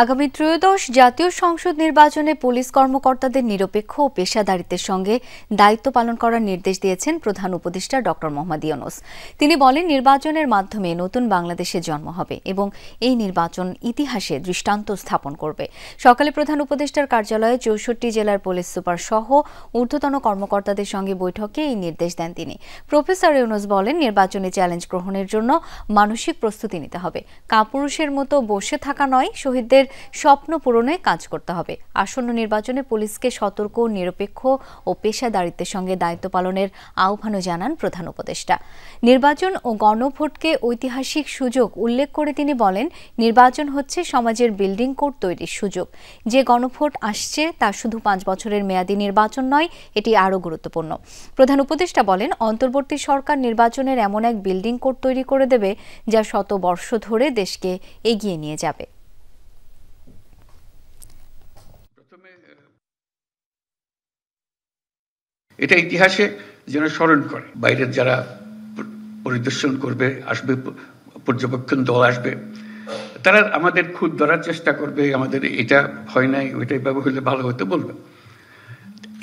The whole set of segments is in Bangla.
আগামী ত্রয়োদশ জাতীয় সংসদ নির্বাচনে পুলিশ কর্মকর্তাদের নিরপেক্ষ ও পেশাদারিত্বের সঙ্গে দায়িত্ব পালন করার নির্দেশ দিয়েছেন প্রধান উপদেষ্টা ড মোহাম্মদ ইউনূস। তিনি বলেন, নির্বাচনের মাধ্যমে নতুন বাংলাদেশের জন্ম হবে এবং এই নির্বাচন ইতিহাসে দৃষ্টান্ত স্থাপন করবে। সকালে প্রধান উপদেষ্টার কার্যালয়ে ৬৪ জেলার পুলিশ সুপার সহ ঊর্ধ্বতন কর্মকর্তাদের সঙ্গে বৈঠকে এই নির্দেশ দেন তিনি। প্রফেসর ইউনূস বলেন, নির্বাচনে চ্যালেঞ্জ গ্রহণের জন্য মানসিক প্রস্তুতি নিতে হবে। কাপুরুষের মতো বসে থাকা নয়, শহীদদের স্বপ্ন পূরণে কাজ করতে হবে। আসন্ন নির্বাচনে পুলিশকে সতর্ক, নিরপেক্ষ ও পেশাদারিত্বের সঙ্গে দায়িত্ব পালনের আহ্বানও জানান প্রধান উপদেষ্টা। নির্বাচন ও গণভোটকে ঐতিহাসিক সুযোগ উল্লেখ করে তিনি বলেন, নির্বাচন হচ্ছে সমাজের বিল্ডিং কোড তৈরির সুযোগ। যে গণভোট আসছে তা শুধু ৫ বছরের মেয়াদী নির্বাচন নয়, এটি আরও গুরুত্বপূর্ণ। প্রধান উপদেষ্টা বলেন, অন্তর্বর্তী সরকার নির্বাচনের এমন এক বিল্ডিং কোড তৈরি করে দেবে যা শত বর্ষ ধরে দেশকে এগিয়ে নিয়ে যাবে। এটা ইতিহাসে যেন স্মরণ করে, বাইরের যারা পরিদর্শন করবে, আসবে, পর্যবেক্ষণ দল আসবে, তারা আমাদের খুদ ধরার চেষ্টা করবে, আমাদের এটা হয় নাই, ওইটাই ব্যবহার হলে ভালো হতে বলবে।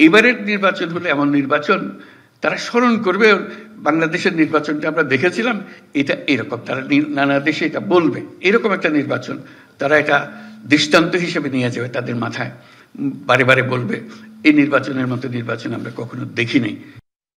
এবারের নির্বাচন হলে এমন নির্বাচন তারা স্মরণ করবে, বাংলাদেশের নির্বাচনটা আমরা দেখেছিলাম, এটা এরকম, তারা নানা দেশে এটা বলবে, এরকম একটা নির্বাচন তারা এটা দৃষ্টান্ত হিসেবে নিয়ে যাবে তাদের মাথায়, বারে বারে বলবে এই নির্বাচনের মতো নির্বাচন আমরা কখনো দেখি নাই।